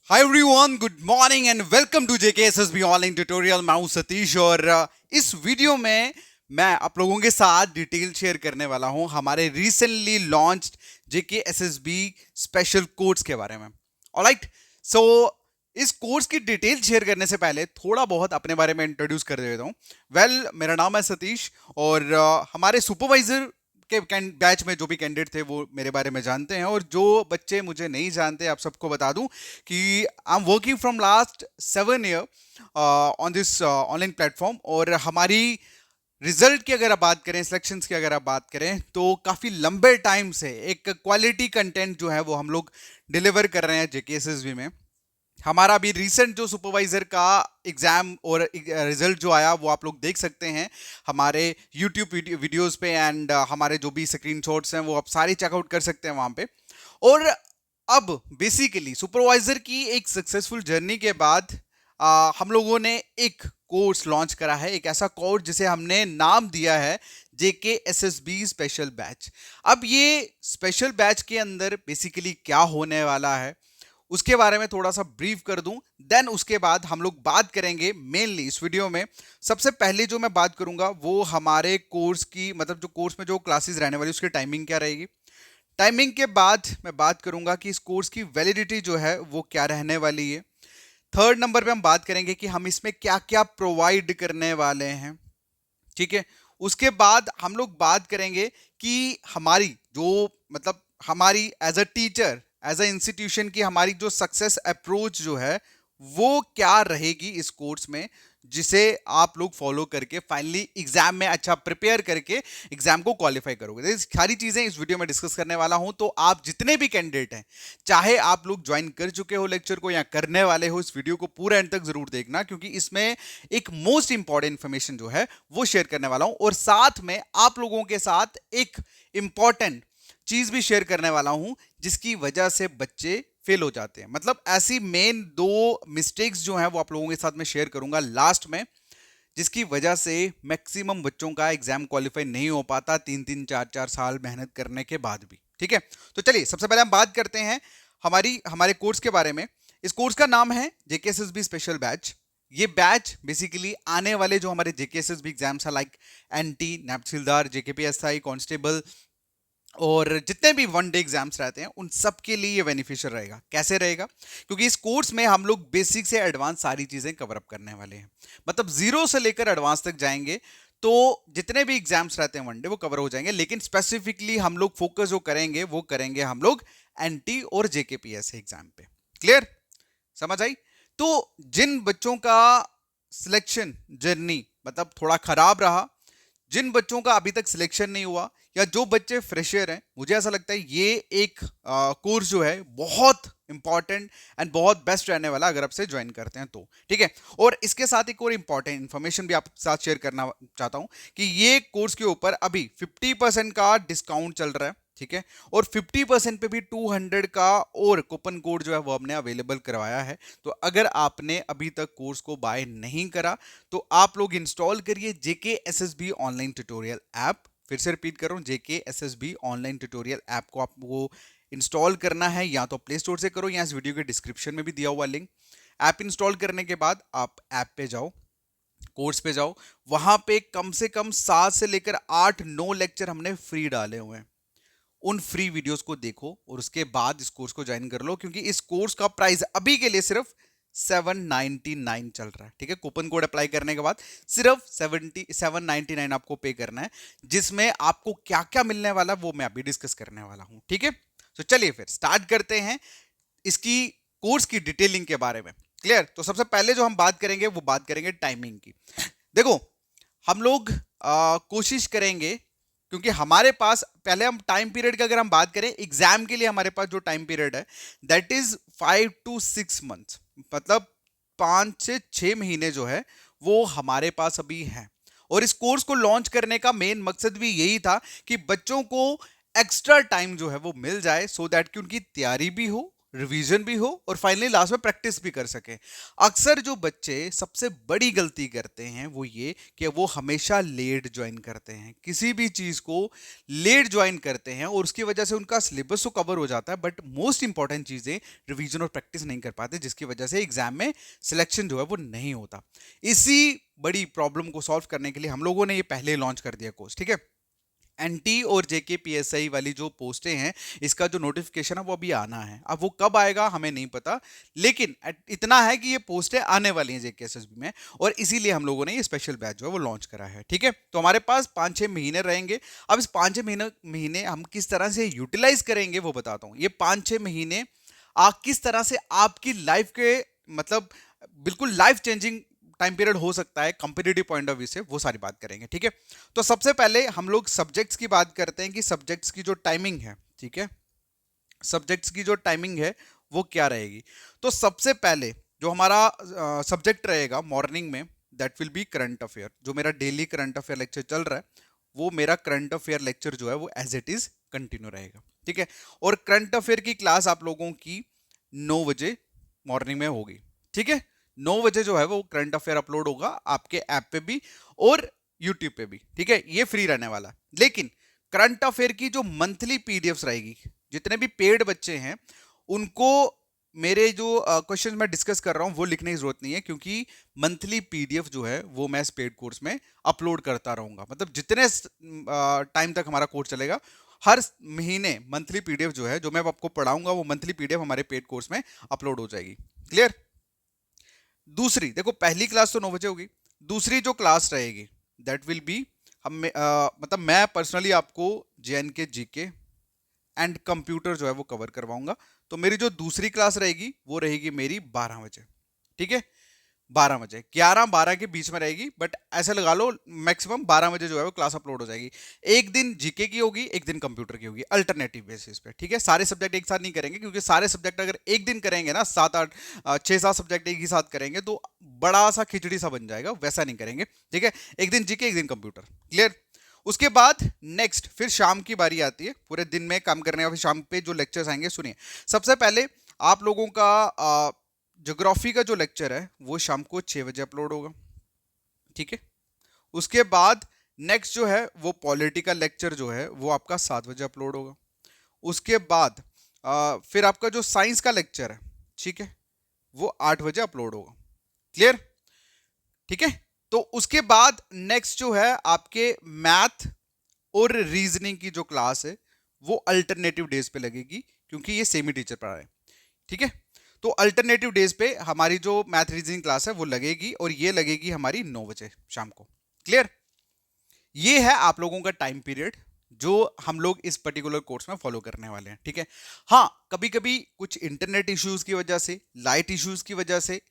Hi everyone, good morning and welcome to JKSSB online tutorial. मैं हूं सतीश और इस वीडियो में मैं आप लोगों के साथ डिटेल शेयर करने वाला हूं हमारे recently launched JKSSB special course के बारे में। ऑलराइट, सो इस कोर्स की डिटेल शेयर करने से पहले थोड़ा बहुत अपने बारे में इंट्रोड्यूस कर देता हूं। मेरा नाम है सतीश और हमारे सुपरवाइजर के बैच में जो भी कैंडिडेट थे वो मेरे बारे में जानते हैं, और जो बच्चे मुझे नहीं जानते आप सबको बता दूं कि I am working from last 7 year on this online platform. और हमारी रिजल्ट की अगर आप बात करें, सिलेक्शंस की अगर आप बात करें, तो काफ़ी लंबे टाइम से एक क्वालिटी कंटेंट जो है वो हम लोग डिलीवर कर रहे हैं जेकेएसएसबी में। हमारा अभी रिसेंट जो सुपरवाइजर का एग्जाम और रिजल्ट जो आया वो आप लोग देख सकते हैं हमारे यूट्यूब वीडियोस पे, एंड हमारे जो भी स्क्रीनशॉट्स हैं वो आप सारे चेकआउट कर सकते हैं वहां पे। और अब बेसिकली सुपरवाइजर की एक सक्सेसफुल जर्नी के बाद हम लोगों ने एक कोर्स लॉन्च करा है, एक ऐसा कोर्स जिसे हमने नाम दिया है जेकेएसएसबी स्पेशल बैच। अब ये स्पेशल बैच के अंदर बेसिकली क्या होने वाला है उसके बारे में थोड़ा सा ब्रीफ कर दूं, देन उसके बाद हम लोग बात करेंगे मेनली इस वीडियो में। सबसे पहले जो मैं बात करूंगा वो हमारे कोर्स की, मतलब जो कोर्स में जो क्लासेस रहने वाली उसकी टाइमिंग क्या रहेगी। टाइमिंग के बाद मैं बात करूंगा कि इस कोर्स की वैलिडिटी जो है वो क्या रहने वाली है। थर्ड नंबर पे हम बात करेंगे कि हम इसमें क्या क्या प्रोवाइड करने वाले हैं, ठीक है। उसके बाद हम लोग बात करेंगे कि हमारी जो, मतलब हमारी as a teacher, as a institution की हमारी जो सक्सेस अप्रोच जो है वो क्या रहेगी इस कोर्स में, जिसे आप लोग फॉलो करके फाइनली एग्जाम में अच्छा प्रिपेयर करके एग्जाम को क्वालिफाई करोगे। ये सारी चीजें इस वीडियो में डिस्कस करने वाला हूं। तो आप जितने भी कैंडिडेट हैं, चाहे आप लोग ज्वाइन कर चुके हो लेक्चर को या करने वाले हो, इस वीडियो को पूरा एंड तक जरूर देखना, क्योंकि इसमें एक मोस्ट इंपॉर्टेंट इंफॉर्मेशन जो है वो शेयर करने वाला हूं। और साथ में आप लोगों के साथ एक इंपॉर्टेंट चीज भी शेयर करने वाला हूं जिसकी वजह से बच्चे फेल हो जाते हैं। मतलब ऐसी मेन दो मिस्टेक्स जो हैं वो आप लोगों के साथ में शेयर करूंगा लास्ट में, जिसकी वजह से मैक्सिमम बच्चों का एग्जाम क्वालिफाई नहीं हो पाता 3-3 4-4 साल मेहनत करने के बाद भी, ठीक है। तो चलिए सबसे पहले हम बात करते हैं हमारे कोर्स के बारे में। इस कोर्स का नाम है जेकेएसएसबी स्पेशल बैच। ये बैच बेसिकली आने वाले जो हमारे जेकेएसएसबी एग्जाम्स है, लाइक एनटी, नैपसिलदार, जेकेपीएसआई, कांस्टेबल और जितने भी वन डे एग्जाम्स रहते हैं उन सब के लिए ये बेनिफिशियल रहेगा। कैसे रहेगा? क्योंकि इस कोर्स में हम लोग बेसिक से एडवांस सारी चीजें कवर अप करने वाले हैं, मतलब जीरो से लेकर एडवांस तक जाएंगे। तो जितने भी एग्जाम्स रहते हैं वन डे वो कवर हो जाएंगे, लेकिन स्पेसिफिकली हम लोग फोकस जो करेंगे वो करेंगे हम लोग एनटी और जेकेपीएस एग्जाम पे। क्लियर? समझ आई? तो जिन बच्चों का सिलेक्शन जर्नी मतलब थोड़ा खराब रहा, जिन बच्चों का अभी तक सिलेक्शन नहीं हुआ, या जो बच्चे फ्रेशर हैं, मुझे ऐसा लगता है ये एक कोर्स जो है बहुत इंपॉर्टेंट एंड बहुत बेस्ट रहने वाला अगर आपसे ज्वाइन करते हैं तो, ठीक है। और इसके साथ एक और इंपॉर्टेंट इन्फॉर्मेशन भी आपके साथ शेयर करना चाहता हूं कि ये कोर्स के ऊपर अभी 50% का डिस्काउंट चल रहा है, ठीक है। और 50% पे भी 200 का और कूपन कोड जो है वो हमने अवेलेबल करवाया है। तो अगर आपने अभी तक कोर्स को बाय नहीं करा तो आप लोग इंस्टॉल करिए J K S S B online tutorial app. फिर से रिपीट कर रहा हूँ, J K S S B online tutorial app को आपको इंस्टॉल करना है, या तो प्ले स्टोर से करो या इस वीडियो के डिस्क्रिप्शन में भी दिया हुआ लिंक। ऐप इंस्टॉल करने के बाद आप ऐप पे जाओ, कोर्स पे जाओ, वहां पे कम से कम 7 से लेकर 8-9 लेक्चर हमने फ्री डाले हुए हैं। उन फ्री वीडियोस को देखो और उसके बाद इस कोर्स को ज्वाइन कर लो, क्योंकि इस कोर्स का प्राइस अभी के लिए सिर्फ 799 चल रहा है, ठीक है। कूपन कोड अप्लाई करने के बाद सिर्फ 799 आपको पे करना है, जिसमें आपको क्या क्या मिलने वाला वो मैं अभी डिस्कस करने वाला हूं, ठीक है। तो चलिए फिर स्टार्ट करते हैं इसकी कोर्स की डिटेलिंग के बारे में। क्लियर? तो सबसे पहले जो हम बात करेंगे वो बात करेंगे टाइमिंग की। देखो, हम लोग कोशिश करेंगे, क्योंकि हमारे पास पहले हम टाइम पीरियड की अगर हम बात करें एग्जाम के लिए, हमारे पास जो टाइम पीरियड है दैट इज 5 to 6 months, मतलब 5 से 6 महीने जो है वो हमारे पास अभी है। और इस कोर्स को लॉन्च करने का मेन मकसद भी यही था कि बच्चों को एक्स्ट्रा टाइम जो है वो मिल जाए, सो दैट कि उनकी तैयारी भी हो, रिवीजन भी हो और फाइनली लास्ट में प्रैक्टिस भी कर सके। अक्सर जो बच्चे सबसे बड़ी गलती करते हैं वो ये कि वो हमेशा लेट ज्वाइन करते हैं, किसी भी चीज को लेट ज्वाइन करते हैं और उसकी वजह से उनका सिलेबस तो कवर हो जाता है बट मोस्ट इंपॉर्टेंट चीजें रिवीजन और प्रैक्टिस नहीं कर पाते, जिसकी वजह से एग्जाम में सिलेक्शन जो है वो नहीं होता। इसी बड़ी प्रॉब्लम को सॉल्व करने के लिए हम लोगों ने ये पहले लॉन्च कर दिया कोर्स, ठीक है। एनटी और जेके पीएसआई वाली जो पोस्टें हैं, इसका जो नोटिफिकेशन है वो अभी आना है। अब वो कब आएगा हमें नहीं पता, लेकिन इतना है कि ये पोस्टें आने वाली हैं जेके एसएसबी में, और इसीलिए हम लोगों ने ये स्पेशल बैच जो है वो लॉन्च करा है, ठीक है। तो हमारे पास 5-6 महीने रहेंगे। अब इस 5-6 महीने हम किस तरह से यूटिलाइज करेंगे वो बताता हूँ। ये 5-6 महीने आप किस तरह से आपकी लाइफ के मतलब बिल्कुल लाइफ चेंजिंग टाइम पीरियड हो सकता है कंपेटिटिव पॉइंट ऑफ व्यू से, वो सारी बात करेंगे, ठीक है। तो सबसे पहले हम लोग सब्जेक्ट्स की बात करते हैं कि सब्जेक्ट्स की जो टाइमिंग है, ठीक है, सब्जेक्ट्स की जो टाइमिंग है वो क्या रहेगी। तो सबसे पहले जो हमारा सब्जेक्ट रहेगा मॉर्निंग में, that will be current affair. जो मेरा डेली करंट अफेयर लेक्चर चल रहा है वो मेरा करंट अफेयर लेक्चर जो है वो एज इट इज कंटिन्यू रहेगा, ठीक है। और करंट अफेयर की क्लास आप लोगों की 9 बजे मॉर्निंग में होगी, ठीक है। 9 बजे जो है वो करंट अफेयर अपलोड होगा आपके ऐप पे भी और यूट्यूब पे भी, ठीक है। ये फ्री रहने वाला। लेकिन करंट अफेयर की जो मंथली पीडीएफ्स रहेगी, जितने भी पेड बच्चे हैं उनको मेरे जो क्वेश्चन मैं डिस्कस कर रहा हूं वो लिखने की जरूरत नहीं है, क्योंकि मंथली पीडीएफ जो है वो मैं इस पेड कोर्स में अपलोड करता रहूंगा। मतलब जितने टाइम तक हमारा कोर्स चलेगा, हर महीने मंथली पीडीएफ जो है जो मैं आपको पढ़ाऊंगा वो मंथली पीडीएफ हमारे पेड कोर्स में अपलोड हो जाएगी। क्लियर। दूसरी देखो, पहली क्लास तो 9 बजे होगी। दूसरी जो क्लास रहेगी दैट विल बी मतलब मैं पर्सनली आपको जेएनके जीके एंड कंप्यूटर जो है वो कवर करवाऊंगा। तो मेरी जो दूसरी क्लास रहेगी वो रहेगी मेरी 12 बजे, ठीक है। 12 बजे 11-12 के बीच में रहेगी, बट ऐसे लगा लो मैक्सिमम 12 बजे जो है वो क्लास अपलोड हो जाएगी। एक दिन जीके की होगी, एक दिन कंप्यूटर की होगी, अल्टरनेटिव बेसिस पे, ठीक है। सारे सब्जेक्ट एक साथ नहीं करेंगे, क्योंकि सारे सब्जेक्ट अगर एक दिन करेंगे ना, 7-8 6-7 सब्जेक्ट एक ही साथ करेंगे तो बड़ा सा खिचड़ी सा बन जाएगा, वैसा नहीं करेंगे, ठीक है। एक दिन जीके, एक दिन कंप्यूटर। क्लियर। उसके बाद नेक्स्ट फिर शाम की बारी आती है, पूरे दिन में काम करने का। फिर शाम पे जो लेक्चर्स आएंगे सुनिए। सबसे पहले आप लोगों का ज्योग्राफी का जो लेक्चर है वो शाम को 6 बजे अपलोड होगा, ठीक है। उसके बाद नेक्स्ट जो है वो पॉलिटिकल लेक्चर जो है वो आपका 7 बजे अपलोड होगा। उसके बाद फिर आपका जो साइंस का लेक्चर है, ठीक है, वो 8 बजे अपलोड होगा। क्लियर, ठीक है। तो उसके बाद नेक्स्ट जो है आपके मैथ और रीजनिंग की जो क्लास है वो अल्टरनेटिव डेज पे लगेगी, क्योंकि ये सेमी टीचर पढ़ा रहे हैं, ठीक है। तो अल्टरनेटिव डेज पे हमारी जो मैथ रीजनिंग क्लास है वो लगेगी, और ये लगेगी हमारी 9 बजे शाम को। क्लियर। ये है आप लोगों का टाइम पीरियड जो हम लोग इस पर्टिकुलर कोर्स में फॉलो करने वाले हैं, ठीक है। हाँ, कभी कभी कुछ इंटरनेट इश्यूज की वजह से, लाइट इश्यूज की वजह से,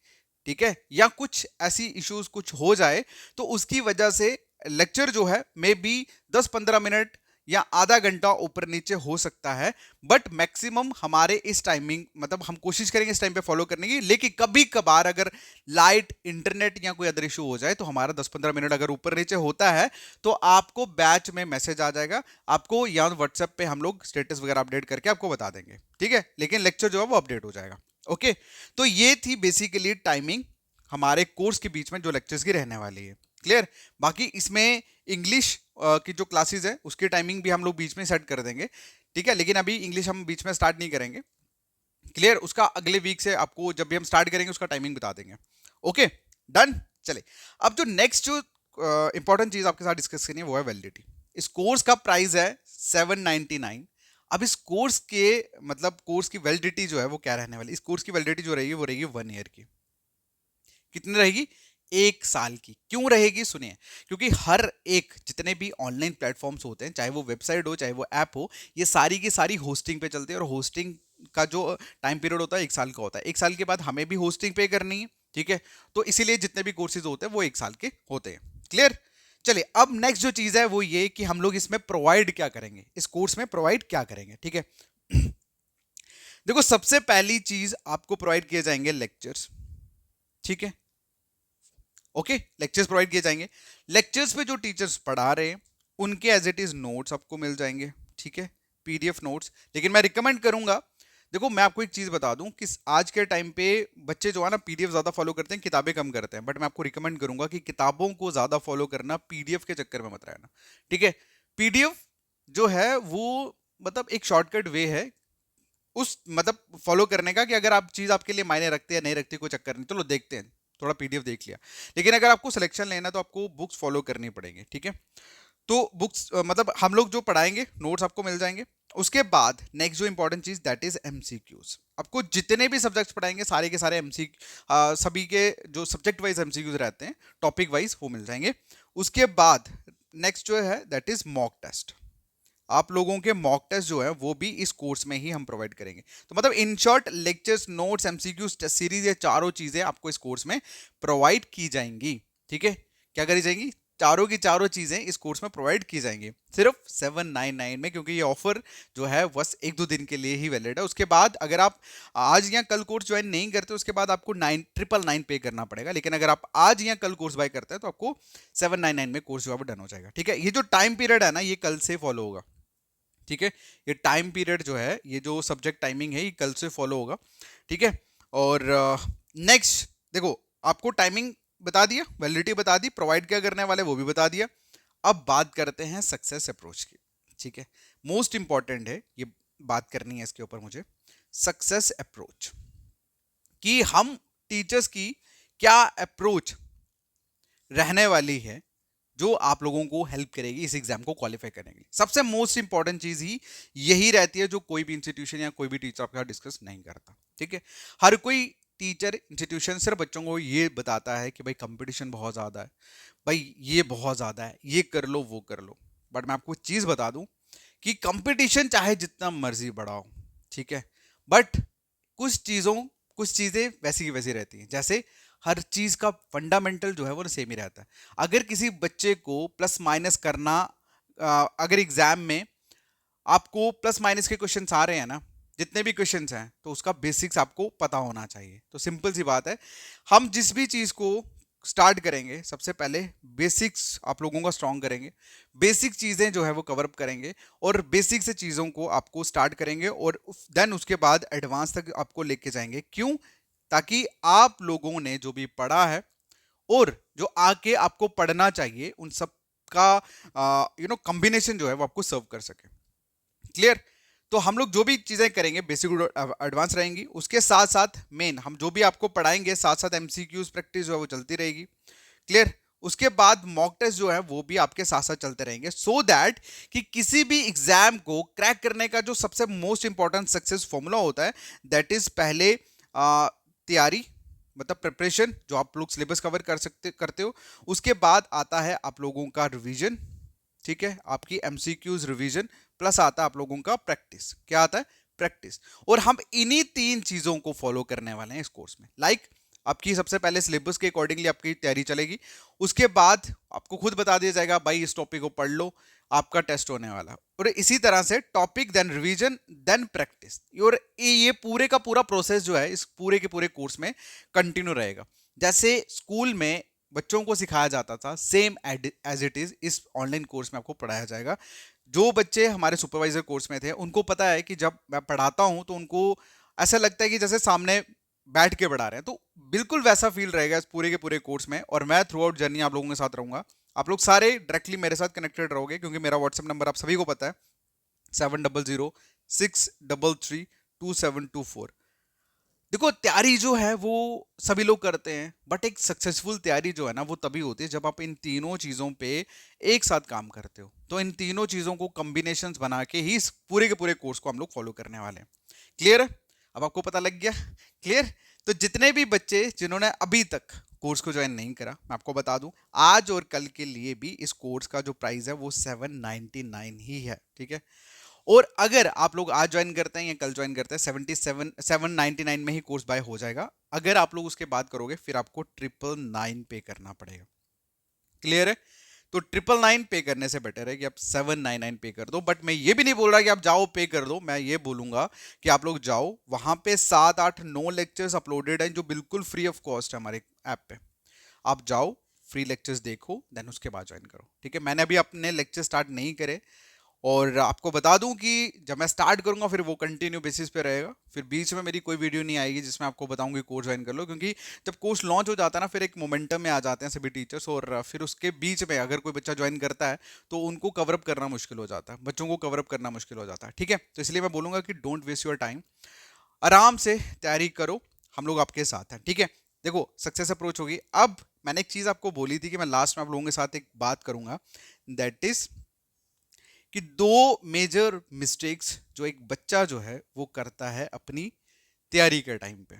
ठीक है, या कुछ ऐसी इश्यूज कुछ हो जाए तो उसकी वजह से लेक्चर जो है मे बी 10-15 मिनट या आधा घंटा ऊपर नीचे हो सकता है, बट मैक्सिमम हमारे इस टाइमिंग मतलब हम कोशिश करेंगे इस टाइम पे फॉलो करने की। लेकिन कभी कभार अगर लाइट, इंटरनेट या कोई अदर इशू हो जाए तो हमारा 10-15 मिनट अगर ऊपर नीचे होता है तो आपको बैच में मैसेज आ जाएगा, आपको या व्हाट्सएप पे हम लोग स्टेटस वगैरह अपडेट करके आपको बता देंगे, ठीक है। लेकिन लेक्चर जो है वो अपडेट हो जाएगा। ओके, तो ये थी बेसिकली टाइमिंग हमारे कोर्स के बीच में जो लेक्चर्स की रहने वाली है। क्लियर। बाकी इसमें इंग्लिश की जो क्लासेस है उसकी टाइमिंग भी हम लोग बीच में सेट कर देंगे, ठीक है। लेकिन अभी इंग्लिश हम बीच में स्टार्ट नहीं करेंगे। क्लियर। उसका अगले वीक से आपको जब भी हम स्टार्ट करेंगे उसका टाइमिंग बता देंगे। Okay, done. चले, अब जो नेक्स्ट जो इंपॉर्टेंट चीज आपके साथ डिस्कस करनी है वो है वैलिडिटी। इस कोर्स का प्राइस है 799। अब इस कोर्स के मतलब कोर्स की वैलिडिटी जो है वो क्या रहने वाली, इस कोर्स की वैलिडिटी जो रहेगी वो रहेगी 1 ईयर की। कितनी रहेगी? 1 साल की। क्यों रहेगी? सुनिए, क्योंकि हर एक जितने भी ऑनलाइन प्लेटफॉर्म्स होते हैं, चाहे वो वेबसाइट हो चाहे वो ऐप हो, ये सारी की सारी होस्टिंग पे चलते हैं, और होस्टिंग का जो टाइम पीरियड होता है 1 साल का होता है। 1 साल के बाद हमें भी होस्टिंग पे करनी है, ठीक है। तो इसीलिए जितने भी कोर्सेज होते हैं वो 1 साल के होते हैं। क्लियर। चलिए, अब नेक्स्ट जो चीज है वो ये कि हम लोग इसमें प्रोवाइड क्या करेंगे, इस कोर्स में प्रोवाइड क्या करेंगे, ठीक है। देखो, सबसे पहली चीज आपको प्रोवाइड किए जाएंगे लेक्चर्स, ठीक है। ओके, लेक्चर्स प्रोवाइड किए जाएंगे। लेक्चर्स पे जो टीचर्स पढ़ा रहे हैं उनके एज इट इज नोट्स आपको मिल जाएंगे, ठीक है, पीडीएफ नोट्स। लेकिन मैं रिकमेंड करूंगा देखो मैं आपको एक चीज बता दूं कि आज के टाइम पे बच्चे जो है ना पीडीएफ ज्यादा फॉलो करते हैं, किताबें कम करते हैं। बट मैं आपको रिकमेंड करूंगा कि किताबों को ज्यादा फॉलो करना, पीडीएफ के चक्कर में मत रहना। ठीक है। पीडीएफ जो है वो मतलब एक शॉर्टकट वे है उस मतलब फॉलो करने का, कि अगर आप चीज आपके लिए मायने रखते हैं नहीं रखते कोई चक्कर नहीं, चलो देखते हैं, थोड़ा पीडीएफ देख लिया। लेकिन अगर आपको सिलेक्शन लेना तो आपको बुक्स फॉलो करनी पड़ेंगी। ठीक है। तो बुक्स मतलब हम लोग जो पढ़ाएंगे नोट्स आपको मिल जाएंगे। उसके बाद नेक्स्ट जो इंपॉर्टेंट चीज दैट इज एमसीक्यूज। आपको जितने भी सब्जेक्ट्स पढ़ाएंगे सारे के सारे सभी के जो सब्जेक्ट वाइज एमसीक्यूज रहते हैं, टॉपिक वाइज, वो मिल जाएंगे। उसके बाद नेक्स्ट जो है दैट इज मॉक टेस्ट। आप लोगों के मॉक टेस्ट जो है वो भी इस कोर्स में ही हम प्रोवाइड करेंगे। तो मतलब in short lectures, notes, MCQs, test series, ये चारों चीजें आपको इस कोर्स में प्रोवाइड की जाएंगी। ठीक है। क्या करी जाएंगी? चारों की चारों चीजें इस कोर्स में प्रोवाइड की जाएंगी सिर्फ 799 में, क्योंकि ये ऑफर जो है बस एक दो दिन के लिए ही वैलिड है। उसके बाद अगर आप आज या कल कोर्स ज्वाइन नहीं करते उसके बाद आपको 9,999 पे करना पड़ेगा। लेकिन अगर आप आज या कल कोर्स बाय करते हैं तो आपको 799 में कोर्स जो है वो डन हो जाएगा। ठीक है। ये जो टाइम पीरियड है ना ये कल से फॉलो होगा। ठीक है। ये टाइम पीरियड जो है, ये जो सब्जेक्ट टाइमिंग है, ये कल से फॉलो होगा। ठीक है। और नेक्स्ट देखो, आपको टाइमिंग बता दिया, वैलिडिटी बता दी, प्रोवाइड क्या करने वाले वो भी बता दिया। अब बात करते हैं सक्सेस अप्रोच की। ठीक है। मोस्ट इंपॉर्टेंट है ये, बात करनी है इसके ऊपर मुझे, सक्सेस अप्रोच, कि हम टीचर्स की क्या अप्रोच रहने वाली है जो आप लोगों को हेल्प करेगी इस एग्जाम को क्वालिफाई करने के लिए। सबसे मोस्ट इंपॉर्टेंट चीज ही यही रहती है जो कोई भी इंस्टीट्यूशन या कोई भी टीचर आपके साथ डिस्कस नहीं करता। ठीक है। हर कोई टीचर, इंस्टीट्यूशन सिर्फ बच्चों को ये बताता है कि भाई कंपटीशन बहुत ज्यादा है, भाई ये बहुत ज्यादा है, ये कर लो वो कर लो। बट मैं आपको एक चीज बता दूं कि कंपटीशन चाहे जितना मर्जी बड़ा हो, ठीक है, बट कुछ चीजों कुछ चीजें वैसी की वैसी रहती हैं। जैसे हर चीज का फंडामेंटल जो है वो सेम ही रहता है। अगर किसी बच्चे को प्लस माइनस करना, अगर एग्जाम में आपको प्लस माइनस के क्वेश्चंस आ रहे हैं ना, जितने भी क्वेश्चंस हैं, तो उसका बेसिक्स आपको पता होना चाहिए। तो सिंपल सी बात है, हम जिस भी चीज को स्टार्ट करेंगे सबसे पहले बेसिक्स आप लोगों का स्ट्रॉन्ग करेंगे, बेसिक चीजें जो है वो कवर अप करेंगे, और बेसिक से चीजों को आपको स्टार्ट करेंगे और देन उसके बाद एडवांस तक आपको लेके जाएंगे। क्यों? ताकि आप लोगों ने जो भी पढ़ा है और जो आके आपको पढ़ना चाहिए उन सब का कॉम्बिनेशन जो है वो आपको सर्व कर सके। क्लियर? तो हम लोग जो भी चीजें करेंगे बेसिक एडवांस रहेंगी, उसके साथ साथ मेन हम जो भी आपको पढ़ाएंगे साथ साथ एमसीक्यूज प्रैक्टिस जो है वो चलती रहेगी। क्लियर? उसके बाद मॉक टेस्ट जो है वो भी आपके साथ साथ चलते रहेंगे, सो दैट कि किसी भी एग्जाम को क्रैक करने का जो सबसे मोस्ट इंपॉर्टेंट सक्सेस फॉर्मूला होता है दैट इज पहले तैयारी, मतलब प्रिपरेशन, जो आप लोग सिलेबस कवर करते हो। उसके बाद आता है आप लोगों का रिवीजन। ठीक है। आपकी एमसीक्यूज रिवीजन प्लस आता है आप लोगों का प्रैक्टिस। क्या आता है? प्रैक्टिस। और हम इन्हीं तीन चीजों को फॉलो करने वाले हैं इस कोर्स में। आपकी सबसे पहले सिलेबस के अकॉर्डिंगली आपकी तैयारी चलेगी। उसके बाद आपको खुद बता दिया जाएगा भाई इस टॉपिक को पढ़ लो, आपका टेस्ट होने वाला। और इसी तरह से topic then revision then practice, और ये पूरे का पूरा प्रोसेस जो है इस पूरे के पूरे कोर्स में कंटिन्यू रहेगा। जैसे स्कूल में बच्चों को सिखाया जाता था, सेम एज इट इज इस ऑनलाइन कोर्स में आपको पढ़ाया जाएगा। जो बच्चे हमारे सुपरवाइजर कोर्स में थे उनको पता है कि जब मैं पढ़ाता हूं तो उनको ऐसा लगता है कि जैसे सामने बैठ के पढ़ा रहे हैं। तो बिल्कुल वैसा फील रहेगा इस पूरे के पूरे कोर्स में। और मैं थ्रू आउट जर्नी आप लोगों के साथ रहूंगा। आप लोग सारे डायरेक्टली मेरे साथ कनेक्टेड रहोगे, क्योंकि मेरा व्हाट्सएप नंबर आप सभी को पता है, 7006332724। देखो तैयारी जो है वो सभी लोग करते हैं, बट एक सक्सेसफुल तैयारी जो है ना वो तभी होती है जब आप इन तीनों चीजों पे एक साथ काम करते हो। तो इन तीनों चीजों को कॉम्बिनेशंस बना के ही इस पूरे के पूरे कोर्स को हम लोग फॉलो करने वाले हैं। क्लियर है? अब आपको पता लग गया। क्लियर? तो जितने भी बच्चे जिन्होंने अभी तक कोर्स को ज्वाइन नहीं करा, मैं आपको बता दूं आज और कल के लिए भी इस कोर्स का जो प्राइस है वो 799 ही है। ठीक है। और अगर आप लोग आज ज्वाइन करते हैं या कल ज्वाइन करते हैं, 799 में ही कोर्स बाय हो जाएगा। अगर आप लोग उसके बाद करोगे फिर आपको 999 पे करना पड़ेगा। क्लियर है? तो 999 पे करने से बेटर है कि आप 799 पे कर दो। बट मैं ये भी नहीं बोल रहा कि आप जाओ पे कर दो, मैं ये बोलूंगा कि आप लोग जाओ, वहां पे 7 8 9 लेक्चर्स अपलोडेड हैं जो बिल्कुल फ्री ऑफ कॉस्ट है हमारे ऐप पे। आप जाओ, फ्री लेक्चर्स देखो, देन उसके बाद ज्वाइन करो। ठीक है। मैंने अभी अपने लेक्चर स्टार्ट नहीं करे, और आपको बता दूं कि जब मैं स्टार्ट करूंगा फिर वो कंटिन्यू बेसिस पे रहेगा, फिर बीच में मेरी कोई वीडियो नहीं आएगी जिसमें आपको बताऊंगी कोर्स ज्वाइन कर लो, क्योंकि जब कोर्स लॉन्च हो जाता है ना फिर एक मोमेंटम में आ जाते हैं सभी टीचर्स, और फिर उसके बीच में अगर कोई बच्चा ज्वाइन करता है तो उनको कवरअप करना मुश्किल हो जाता है, बच्चों को कवरअप करना मुश्किल हो जाता है। ठीक है, तो इसलिए मैं बोलूंगा कि डोंट वेस्ट योर टाइम, आराम से तैयारी करो, हम लोग आपके साथ हैं। ठीक है, देखो सक्सेस अप्रोच होगी। अब मैंने एक चीज आपको बोली थी कि मैं लास्ट में आप लोगों के साथ एक बात करूंगा, दैट इज कि दो मेजर मिस्टेक्स जो एक बच्चा जो है वो करता है अपनी तैयारी के टाइम पे।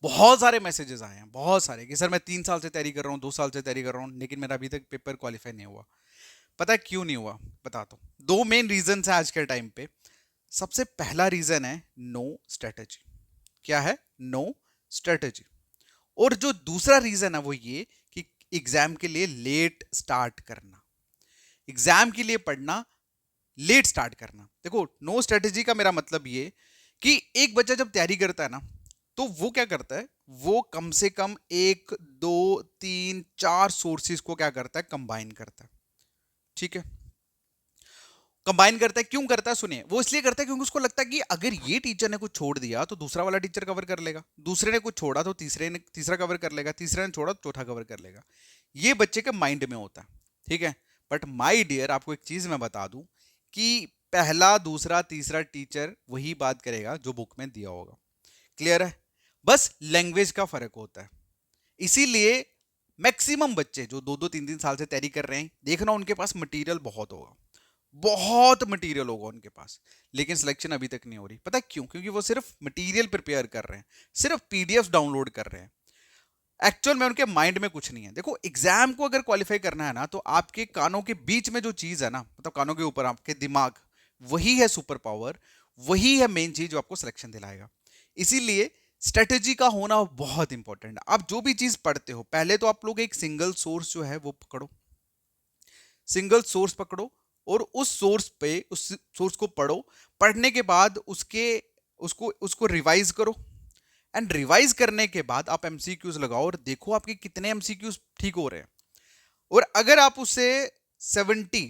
बहुत सारे मैसेजेस आए हैं, बहुत सारे, कि सर मैं 3 साल से तैयारी कर रहा हूँ, 2 साल से तैयारी कर रहा हूँ, लेकिन मेरा अभी तक पेपर क्वालिफाई नहीं हुआ। पता है क्यों नहीं हुआ? बताता हूँ। दो मेन रीजन है आज के टाइम पे। सबसे पहला रीजन है नो स्ट्रेटेजी। क्या है? No strategy. और जो दूसरा रीजन है वो ये कि एग्जाम के लिए लेट स्टार्ट करना, एग्जाम के लिए पढ़ना लेट स्टार्ट करना। देखो नो स्ट्रेटेजी का मेरा मतलब ये कि एक बच्चा जब तैयारी करता है ना तो वो क्या करता है, वो कम से कम 1 2 3 4 सोर्सेज को क्या करता है, कंबाइन करता है। ठीक है, कंबाइन करता है। क्यों करता है? सुनिए, वो इसलिए करता है क्योंकि उसको लगता है कि अगर ये टीचर ने कुछ छोड़ दिया तो दूसरा वाला टीचर कवर कर लेगा, दूसरे ने कुछ छोड़ा तो तीसरा कवर कर लेगा, तीसरे ने छोड़ा तो चौथा कवर कर लेगा। ये बच्चे के माइंड में होता है। ठीक है, बट माई डियर आपको एक चीज मैं बता दूं कि पहला दूसरा तीसरा टीचर वही बात करेगा जो बुक में दिया होगा। क्लियर है? बस लैंग्वेज का फर्क होता है। इसीलिए मैक्सिमम बच्चे जो 2 2 3 3 साल से तैयारी कर रहे हैं, देखना उनके पास मटेरियल बहुत होगा, बहुत मटेरियल होगा उनके पास, लेकिन सिलेक्शन अभी तक नहीं हो रही। पता है क्यों? क्योंकि वो सिर्फ मटेरियल प्रिपेयर कर रहे हैं, सिर्फ पीडीएफ डाउनलोड कर रहे हैं। एक्चुअल में उनके माइंड में कुछ नहीं है। देखो एग्जाम को अगर क्वालिफाई करना है ना तो आपके कानों के बीच में जो चीज है ना, मतलब कानों के ऊपर आपके दिमाग, वही है सुपर पावर, वही है मेन चीज जो आपको सिलेक्शन दिलाएगा। इसीलिए स्ट्रेटेजी का होना बहुत इंपॉर्टेंट है। आप जो भी चीज पढ़ते हो पहले तो आप लोग एक सिंगल सोर्स जो है वो पकड़ो, सिंगल सोर्स पकड़ो और उस सोर्स पे उस सोर्स को पढ़ो। पढ़ने के बाद उसके उसको उसको रिवाइज करो, एंड रिवाइज करने के बाद आप एमसीक्यूज लगाओ और देखो आपके कितने एमसीक्यूज ठीक हो रहे हैं। और अगर आप उससे 70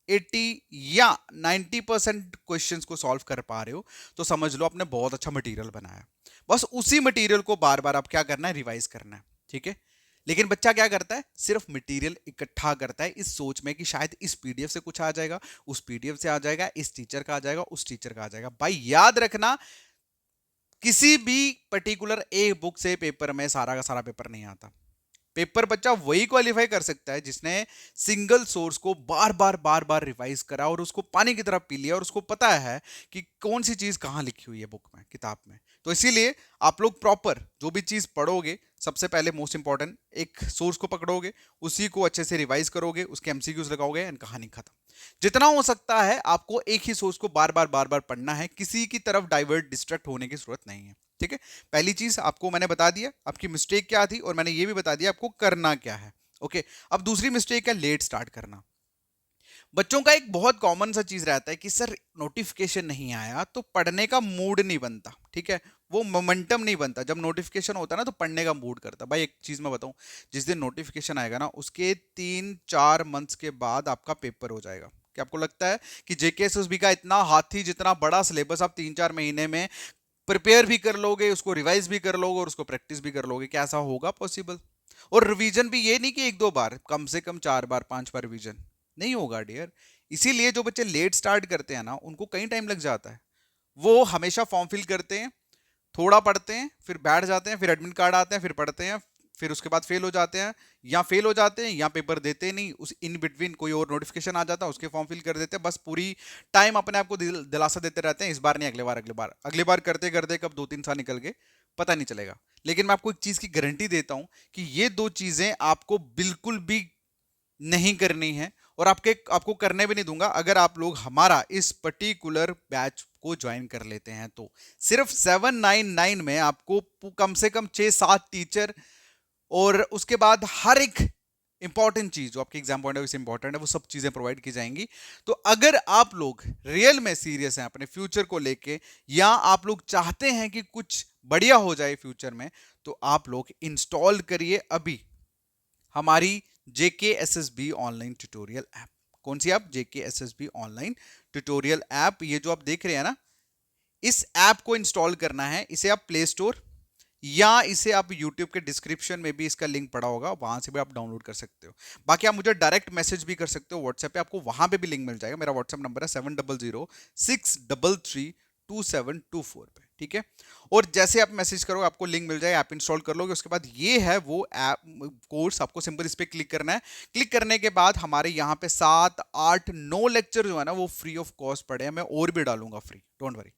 80 या 90% क्वेश्चंस को सॉल्व कर पा रहे हो तो समझ लो आपने बहुत अच्छा मटेरियल बनाया। बस उसी मटेरियल को बार बार आप क्या करना है, रिवाइज करना है। ठीक है, लेकिन बच्चा क्या करता है, सिर्फ मटेरियल इकट्ठा करता है इस सोच में कि शायद इस पीडीएफ से कुछ आ जाएगा, उस पीडीएफ से आ जाएगा, इस टीचर का आ जाएगा, उस टीचर का आ जाएगा। भाई याद रखना, किसी भी पर्टिकुलर एक बुक से पेपर में सारा का सारा पेपर नहीं आता। पेपर बच्चा वही क्वालिफाई कर सकता है जिसने सिंगल सोर्स को बार बार रिवाइज करा और उसको पानी की तरह पी लिया और उसको पता है कि कौन सी चीज कहां लिखी हुई है बुक में, किताब में। तो इसीलिए आप लोग प्रॉपर जो भी चीज पढ़ोगे, सबसे पहले मोस्ट इंपॉर्टेंट एक सोर्स को पकड़ोगे, उसी को अच्छे से रिवाइज करोगे, उसके एमसीक्यूज लगाओगे एंड कहानी खत्म। जितना हो सकता है आपको एक ही सोर्स को बार बार पढ़ना है, किसी की तरफ डाइवर्ट डिस्ट्रैक्ट होने की जरूरत नहीं है। ठीक है, पहली चीज आपको मैंने बता दिया आपकी मिस्टेक क्या थी, और मैंने ये भी बता दिया आपको करना क्या है। ओके, अब दूसरी मिस्टेक है लेट स्टार्ट करना। बच्चों का एक बहुत कॉमन सा चीज रहता है कि सर नोटिफिकेशन नहीं आया तो पढ़ने का मूड नहीं बनता। ठीक है, वो मोमेंटम नहीं बनता। जब नोटिफिकेशन होता है ना तो पढ़ने का मूड करता। भाई एक चीज मैं बताऊं, जिस दिन नोटिफिकेशन आएगा ना उसके 3 4 मंथ्स के बाद आपका पेपर हो जाएगा। क्या आपको लगता है कि जेकेएसएसबी का इतना हाथी जितना बड़ा सिलेबस आप 3 4 महीने में प्रिपेयर भी कर लोगे, उसको रिवाइज भी कर लोगे और उसको प्रैक्टिस भी कर लोगे? क्या ऐसा होगा पॉसिबल? और रिवीजन भी ये नहीं कि 1 2 बार, कम से कम 4 बार 5 बार रिवीजन नहीं होगा डियर। इसीलिए जो बच्चे लेट स्टार्ट करते हैं ना उनको कई टाइम लग जाता है। वो हमेशा फॉर्म फिल करते हैं, थोड़ा पढ़ते हैं, फिर बैठ जाते हैं, फिर एडमिट कार्ड आते हैं, फिर पढ़ते हैं, फिर उसके बाद फेल हो जाते हैं, या फेल हो जाते हैं या पेपर देते नहीं, उस इन बिटवीन कोई और नोटिफिकेशन आ जाता है, उसके फॉर्म फिल कर देते हैं। बस पूरी टाइम अपने आप को दिलासा देते रहते हैं, इस बार नहीं, अगले बार, अगले बार, अगली बार करते करते कब 2 3 साल निकल गए पता नहीं चलेगा। लेकिन मैं आपको एक चीज की गारंटी देता हूं कि ये दो चीजें आपको बिल्कुल भी नहीं करनी है, और आपको करने भी नहीं दूंगा अगर आप लोग हमारा इस पर्टिकुलर बैच को ज्वाइन कर लेते हैं। तो सिर्फ 799 में आपको कम से कम 6 7 टीचर, और उसके बाद हर एक इंपॉर्टेंट चीज जो आपके एग्जाम पॉइंट ऑफ व्यू से इंपॉर्टेंट है वो सब चीजें प्रोवाइड की जाएंगी। तो अगर आप लोग रियल में सीरियस हैं अपने फ्यूचर को लेके, या आप लोग चाहते हैं कि कुछ बढ़िया हो जाए फ्यूचर में, तो आप लोग इंस्टॉल करिए अभी हमारी J K S S B online tutorial app. कौन सी app? JKSSB online tutorial app. ये जो आप देख रहे हैं ना, इस ऐप को इंस्टॉल करना है। इसे आप प्ले स्टोर या इसे आप यूट्यूब के डिस्क्रिप्शन में भी इसका लिंक पड़ा होगा, वहां से भी आप डाउनलोड कर सकते हो। बाकी आप मुझे डायरेक्ट मैसेज भी कर सकते हो व्हाट्सएप पे, आपको वहां पे भी लिंक मिल जाएगा। मेरा व्हाट्सएप नंबर है 7006332724 पे, ठीक है। और जैसे आप मैसेज करोगे आपको लिंक मिल जाएगा, ऐप इंस्टॉल कर लोगे। उसके बाद ये है वो ऐप कोर्स, आपको सिंपल इस पे क्लिक करना है। क्लिक करने के बाद हमारे यहाँ पे 7 8 9 लेक्चर जो है ना वो फ्री ऑफ कॉस्ट पड़े हैं। मैं और भी डालूंगा फ्री, डोंट वरी।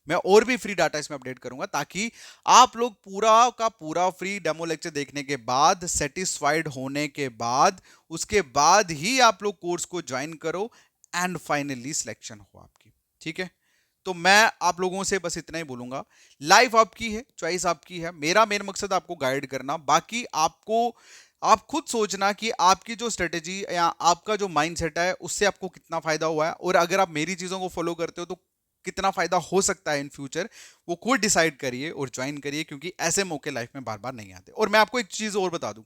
मैं और भी फ्री डाटा इसमें अपडेट करूंगा, ताकि आप लोग पूरा का पूरा फ्री डेमो लेक्चर देखने के बाद, सेटिस्फाइड होने के बाद, उसके बाद ही आप लोग कोर्स को ज्वाइन करो एंड फाइनली सिलेक्शन हो आपकी, ठीक है। तो मैं आप लोगों से बस इतना ही बोलूंगा, लाइफ आपकी है, चॉइस आपकी है। मेरा मेन मकसद आपको गाइड करना, बाकी आपको आप खुद सोचना कि आपकी जो स्ट्रेटेजी या आपका जो माइंडसेट है उससे आपको कितना फायदा हुआ है, और अगर आप मेरी चीजों को फॉलो करते हो तो कितना फायदा हो सकता है इन फ्यूचर, वो खुद डिसाइड करिए और ज्वाइन करिए, क्योंकि ऐसे मौके लाइफ में बार बार नहीं आते। और मैं आपको एक चीज और बता दूं,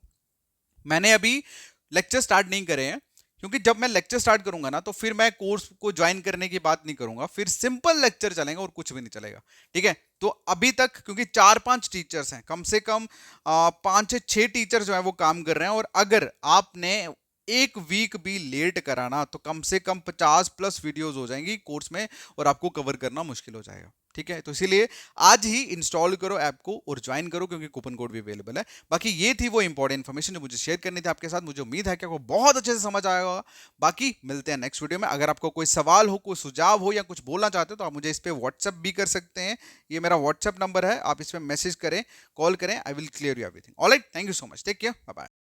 मैंने अभी लेक्चर स्टार्ट नहीं करे हैं, क्योंकि जब मैं लेक्चर स्टार्ट करूंगा ना तो फिर मैं कोर्स को ज्वाइन करने की बात नहीं करूंगा, फिर सिंपल लेक्चर चलेगा और कुछ भी नहीं चलेगा, ठीक है। तो अभी तक क्योंकि 4-5 टीचर्स हैं, कम से कम 5 से 6 टीचर जो है वो काम कर रहे हैं, और अगर आपने एक वीक भी लेट कराना तो कम से कम 50+ वीडियोस हो जाएंगी कोर्स में, और आपको कवर करना मुश्किल हो जाएगा, ठीक है। तो इसीलिए आज ही इंस्टॉल करो ऐप को और ज्वाइन करो, क्योंकि कूपन कोड भी अवेलेबल है। बाकी ये थी वो इंपॉर्टेंट इन्फॉर्मेशन जो मुझे शेयर करनी थी आपके साथ। मुझे उम्मीद है कि आपको बहुत अच्छे से समझ आया होगा। बाकी मिलते हैं नेक्स्ट वीडियो में। अगर आपको कोई सवाल हो, कोई सुझाव हो या कुछ बोलना चाहते हो तो आप मुझे इस पर व्हाट्सएप भी कर सकते हैं। ये मेरा व्हाट्सएप नंबर है, आप इस पर मैसेज करें, कॉल करें, I will clear you everything. Alright, thank you so much, take care, bye bye.